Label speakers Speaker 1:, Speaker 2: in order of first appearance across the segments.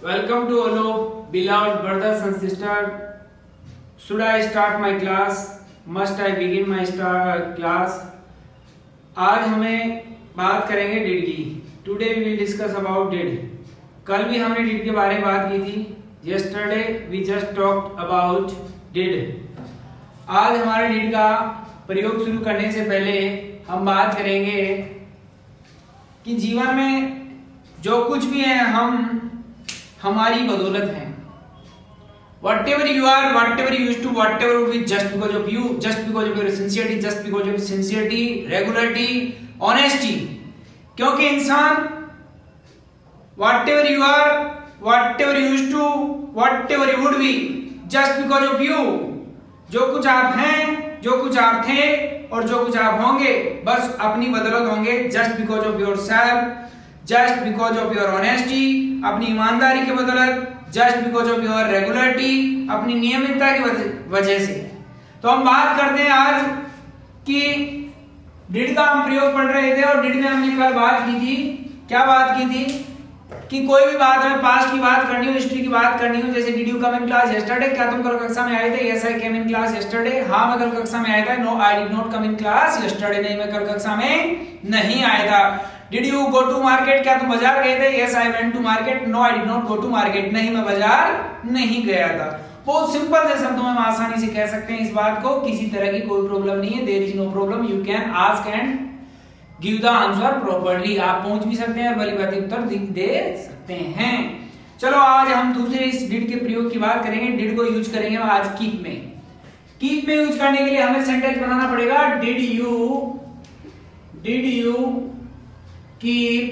Speaker 1: Welcome to all of beloved brothers and sisters. Should I start my class? Must I begin my class? आज हमें बात करेंगे did की. Today we will discuss about did. कल भी हमने did के बारे में बात की थी. Yesterday we just talked about did. आज हमारे डिड का प्रयोग शुरू करने से पहले हम बात करेंगे कि जीवन में जो कुछ भी है हम हमारी बदौलत है. Whatever you are, whatever you used to, whatever would be just because of you, just because of your sincerity, just because of sincerity, regularity, honesty. क्योंकि इंसान whatever you are, whatever you used to, whatever you would be, just because of you, जो कुछ आप हैं, जो कुछ आप थे और जो कुछ आप होंगे, बस अपनी बदौलत होंगे. Just because of yourself, just because of your honesty, अपनी ईमानदारी की बदौलत, just because of your regularity, अपनी नियमितता की वजह से. तो हम बात करते हैं आज कि डिड का हम प्रयोग पढ़ रहे थे और डिड में हमने कल बात की थी. क्या बात की थी कि कोई भी बात हमें पास्ट की बात करनी हो, हिस्ट्री की बात करनी हो. जैसे did you come in class yesterday, क्या तुम कल कक्षा में आए थे? Yes I came in class yesterday. हाँ मैं कल कक्षा में आया था. No I did not come in class yesterday, नहीं मैं कल कक्षा में नहीं आया था. Did you go to market, क्या तुम बाजार गए थे? Yes I went to market. No I did not go to market, नहीं मैं बाजार नहीं गया था. बहुत सिंपल से शब्दों में हम आसानी से कह सकते हैं इस बात को. किसी तरह की कोई प्रॉब्लम नहीं है. There is no problem. You can ask and give the answer properly. आप पहुंच भी सकते हैं और भली बात उत्तर दे सकते हैं. चलो आज हम दूसरे इस डिड के प्रयोग की बात करेंगे. डिड को यूज करेंगे आज कीप में. कीप में यूज करने के लिए हमें सेंटेंस बनाना पड़ेगा. Did you keep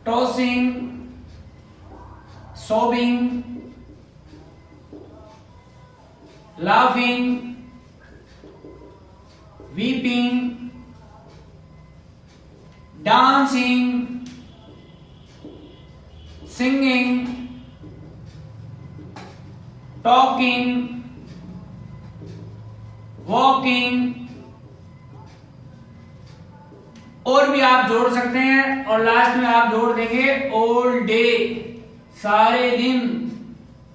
Speaker 1: tossing, sobbing, laughing, weeping, dancing, singing, talking, walking, और भी आप जोड़ सकते हैं. और लास्ट में आप जोड़ देंगे ऑल डे, सारे दिन,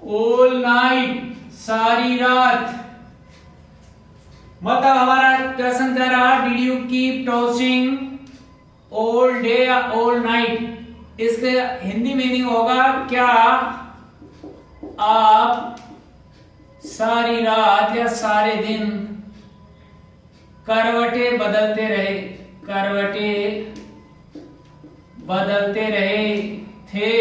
Speaker 1: ऑल नाइट, सारी रात. मतलब हमारा क्वेश्चन क्या रहा? Did you keep tossing all day या ऑल नाइट? इसके हिंदी मीनिंग होगा क्या आप सारी रात या सारे दिन करवटें बदलते रहे, करवटें बदलते रहे थे?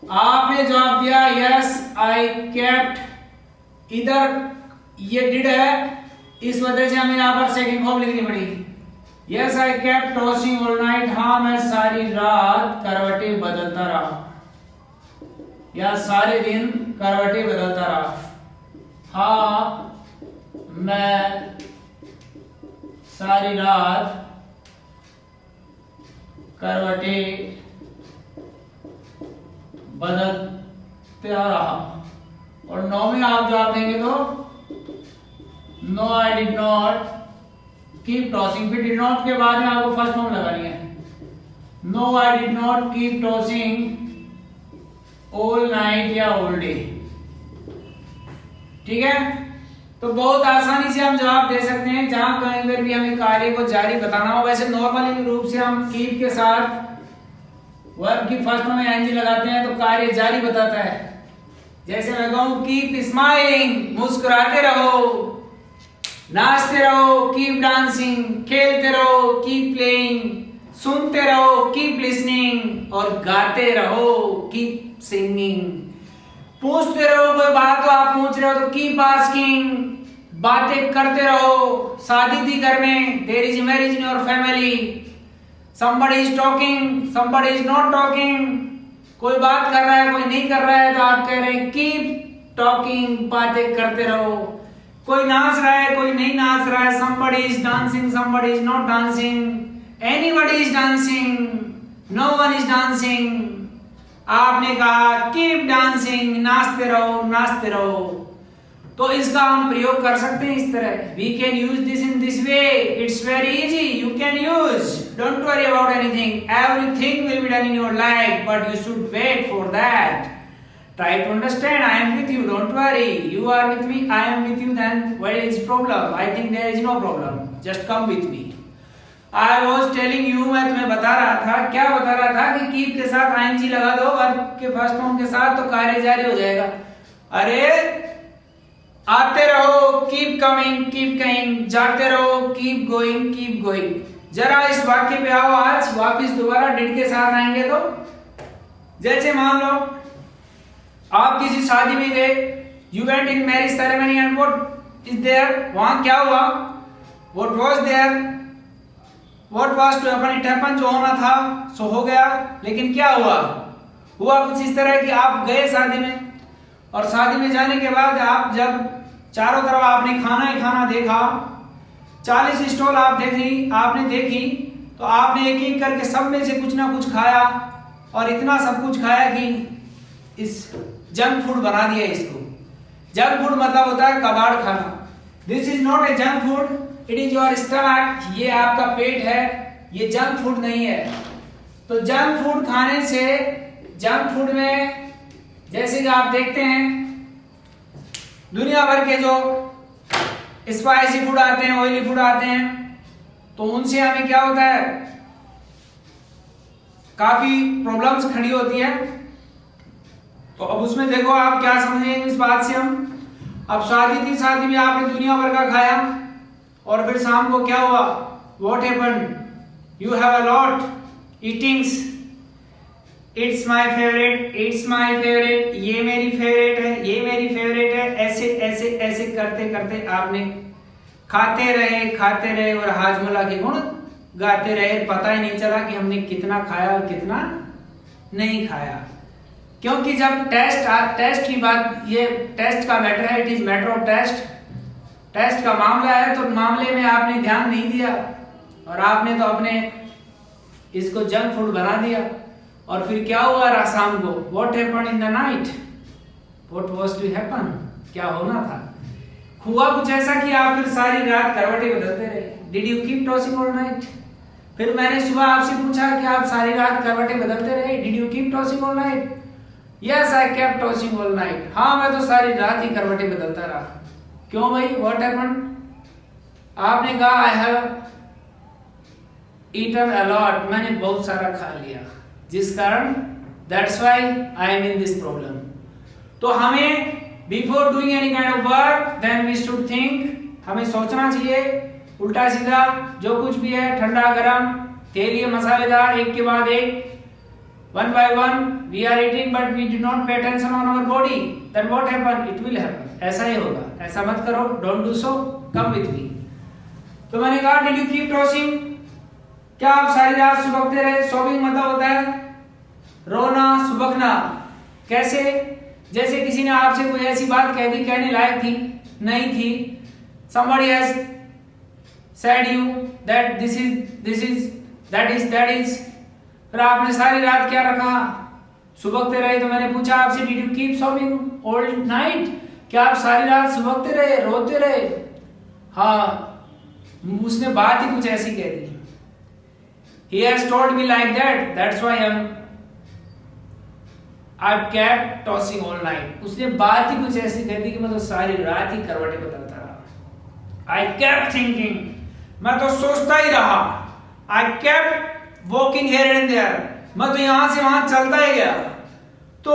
Speaker 1: आपने जवाब दिया यस आई केप्ट. इधर ये डिड है, इस वजह से हमें यहां पर सेकंड फॉर्म लिखनी पड़ेगी. Yes I kept tossing all night. हाँ मैं सारी रात करवटें बदलता रहा या सारे दिन करवटें बदलता रहा. हाँ मैं सारी रात करवटें बदलते रहा. और नो में आप जवाब देंगे तो no I did not keep tossing. फिर डिड नॉट के बाद में आपको फर्स्ट फॉर्म लगानी है. No I did not keep tossing all night या ऑल डे. ठीक है, तो बहुत आसानी से हम जवाब दे सकते हैं जहां कहीं पर भी हमें कार्य को जारी बताना हो. वैसे नॉर्मली रूप से हम कीप के साथ वर्ब की फर्स्ट में एनजी लगाते हैं तो कार्य जारी बताता है. जैसे मैं कहूं कीप स्माइलिंग, मुस्कुराते रहो, नाचते रहो, कीप डांसिंग, खेलते रहो, कीप प्लेइंग, सुनते रहो, कीप लिसनिंग, और गाते रहो, कीप सिंगिंग. पूछते रहो कोई बात तो आप पूछ रहे हो तो कीप आस्किंग. बातें करते रहो, शादी थी घर में, there is marriage in your family. somebody is talking, somebody is not talking. कोई बात कर रहा है कोई नहीं कर रहा है तो आप कह रहे हैं कीप टॉकिंग, बातें करते रहो. कोई नाच रहा है कोई नहीं नाच रहा है. somebody is dancing, somebody is not dancing, anybody is dancing, no one is dancing. आपने कहा कीप डांसिंग, नाचते रहो नाचते रहो. तो इसका हम प्रयोग कर सकते हैं इस तरह, we can use this in this way, it's very easy, you can use, don't worry about anything, everything will be done in your life, but you should wait for that. Try to understand. I am with you. Don't worry. You are with me. I am with you. Then where is problem? I think there is no problem. Just come with me. I was telling you. मैं तुम्हें बता रहा था. क्या बता रहा था कि keep के साथ ing लगा दो वर्ब के फर्स्ट फॉर्म के साथ तो कार्य जारी हो जाएगा. अरे आते रहो, keep coming, keep coming, जाते रहो, keep going, keep going. जरा इस वाक्य पे आओ. आज वापिस दोबारा did के साथ आएंगे तो जैसे मान लो आप किसी शादी में गए, you went in marriage ceremony and what is there, वहां क्या हुआ, what was there, what was to happen, it happen, जो होना था सो हो गया. लेकिन क्या हुआ, हुआ कुछ इस तरह कि आप गए शादी में और शादी में जाने के बाद आप जब चारों तरफ आपने खाना ही खाना देखा, 40 स्टॉल आपने देखी तो आपने एक एक करके सब में से कुछ ना कुछ खाया और इतना सब कुछ खाया कि इस जंक फूड बना दिया इसको. जंक फूड मतलब होता है कबाड़ खाना. This is not a junk food, it is your stomach. ये आपका पेट है, ये जंक फूड नहीं है. तो जंक फूड खाने से, जंक फूड में जैसे कि आप देखते हैं दुनिया भर के जो स्पाइसी फूड आते हैं, ऑयली फूड आते हैं, तो उनसे हमें क्या होता है, काफी प्रॉब्लम्स खड़ी होती है. तो अब उसमें देखो आप क्या समझेंगे इस बात से हम. अब शादी थी, शादी में आपने दुनिया भर का खाया और फिर शाम को क्या हुआ, what happened, you have a lot eatings, it's my favourite, it's my favourite, ये मेरी फेवरेट है, ये मेरी फेवरेट है. ऐसे ऐसे ऐसे करते करते आपने खाते रहे और हाजमोला के गुण गाते रहे. पता ही नहीं चला कि हमने कितना खाया और कितना नहीं खाया. क्योंकि जब टेस्ट की बात, ये टेस्ट का मैटर है, it is matter of test का मामला है, तो मामले में आपने ध्यान नहीं दिया और आपने तो अपने इसको जंक फूड बना दिया. और फिर क्या हुआ शाम को, what happened in the night, what was to happen, क्या होना था, हुआ कुछ ऐसा कि आप फिर सारी रात करवटें बदलते रहे. Did you keep tossing all night. फिर मैंने सुबह आपसे पूछा कि आप सारी रात करवटें बदलते रहे, did you keep tossing all night. Yes, I kept tossing all night. हाँ, मैं तो सारी रात ही करवटें बदलता रहा. क्यों भाई, what happened? आपने कहा I have eaten a lot. मैंने बहुत सारा खा लिया, जिस कारण that's why I am in this problem. तो हमें before doing any kind of work, then we should think. हमें सोचना चाहिए उल्टा सीधा, जो कुछ भी है ठंडा गरम तेल या मसालेदार एक के बाद एक, one by one we are eating but we do not pay attention on our body, then what happen, it will happen. ऐसा ही होगा. ऐसा मत करो, don't do so, come with me. तो मैंने कहा did you keep tossing, क्या आप सारी रात सुबकते रहे. सोबिंग मतलब होता है रोना, सुबकना. कैसे, जैसे किसी ने आपसे कोई ऐसी बात कह दी, कहने लायक थी नहीं थी, somebody has said you that this is that is, फिर आपने सारी रात क्या रखा, सुबकते रहे. तो मैंने पूछा आपसे did you keep सोबिंग all night, क्या आप सारी रात सुबकते रहे, रोते रहे. हाँ, उसने बात ही कुछ ऐसी कह दी. He has told me like that, that's why I've kept tossing all night. उसने बात ही कुछ ऐसी कह दी कि मैं तो सारी रात ही करवटें बदलता रहा. I kept thinking, मैं तो सोचता ही रहा. I kept walking here and there, मैं तो यहाँ से वहां चलता ही गया. तो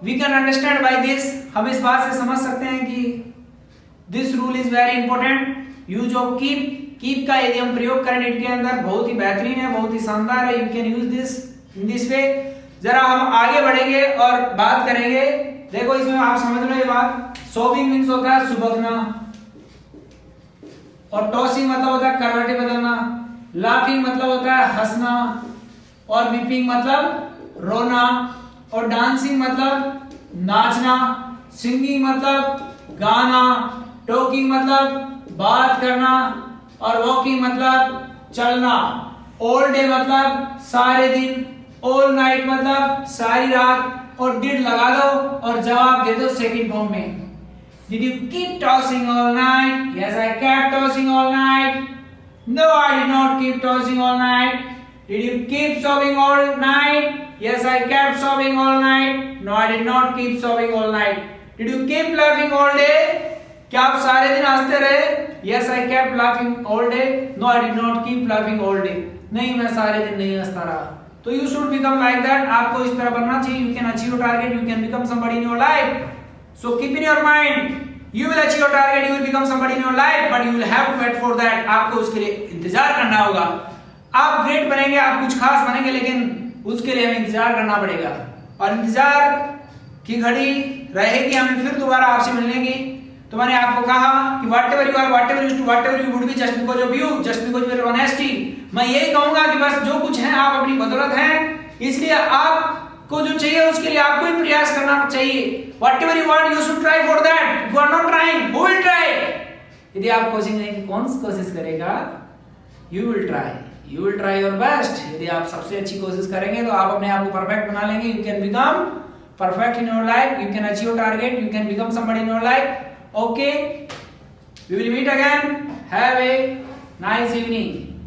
Speaker 1: we can understand by this, हम इस बात से समझ सकते हैं कि this rule is very important. Use of keep का यदि हम प्रयोग करें नीट के अंदर बहुत ही बेहतरीन है, बहुत ही शानदार है. you can use this in this way. जरा हम आगे बढ़ेंगे और बात करेंगे. देखो इसमें आप समझ लो ये बात. सोबिंग मीन्स होता है सुबकना और टॉसिंग मतलब होता है करवटें बदलना. लाफिंग मतलब होता है हंसना और वीपिंग मतलब रोना और डांसिंग मतलब नाचना. सिंगिंग मतलब गाना, टॉकिंग मतलब बात करना और वॉकिंग मतलब चलना. ऑल डे मतलब सारे दिन, ऑल नाइट मतलब सारी रात और डिड लगा दो और जवाब दे दो सेकंड फॉर्म में. Did you keep tossing all night? Yes, I kept tossing all night. No, I did not keep tossing all night. Did you keep sobbing all night? Yes, I kept sobbing all night. No, I did not keep sobbing all night. Did you keep laughing all day? क्या आप सारे दिन हंसते रहे? Yes, I kept laughing all day. No, I did not keep laughing all day. नहीं, मैं सारे दिन नहीं हंसता रहा. तो you should become like that. आपको इस तरह बनना चाहिए. You can achieve your target. You can become somebody in your life. So keep in your mind, you will achieve your target, you will become somebody in your life, but you will have to wait for that. आपको उसके लिए इंतजार करना होगा. आप great बनेंगे, आप कुछ खास बनेंगे, लेकिन उसके लिए हमें इंतजार करना पड़ेगा. और इंतजार की घड़ी रहेगी हमें फिर दोबारा आपसे मिलने की. तो मैंने आपको कहा कि whatever you are, whatever you do, whatever you would be, just because of you, just because of your honesty. मैं यही कहूंगा कि बस जो कुछ है आप अपनी बदौलत हैं, इसलिए आपको जो चाहिए उसके लिए आपको ही प्रयास करना चाहिए. Whatever you want, you should try for that. If you are not trying, who will try? यदि आप कोशिश नहीं, कौन कोशिश करेगा? You will try. You will try your best. यदि आप सबसे अच्छी कोशिश करेंगे तो आप अपने आप को परफेक्ट बना लेंगे. You can become perfect in your life. You can achieve your target. You can become somebody in your life. Okay. We will meet again. Have a nice evening.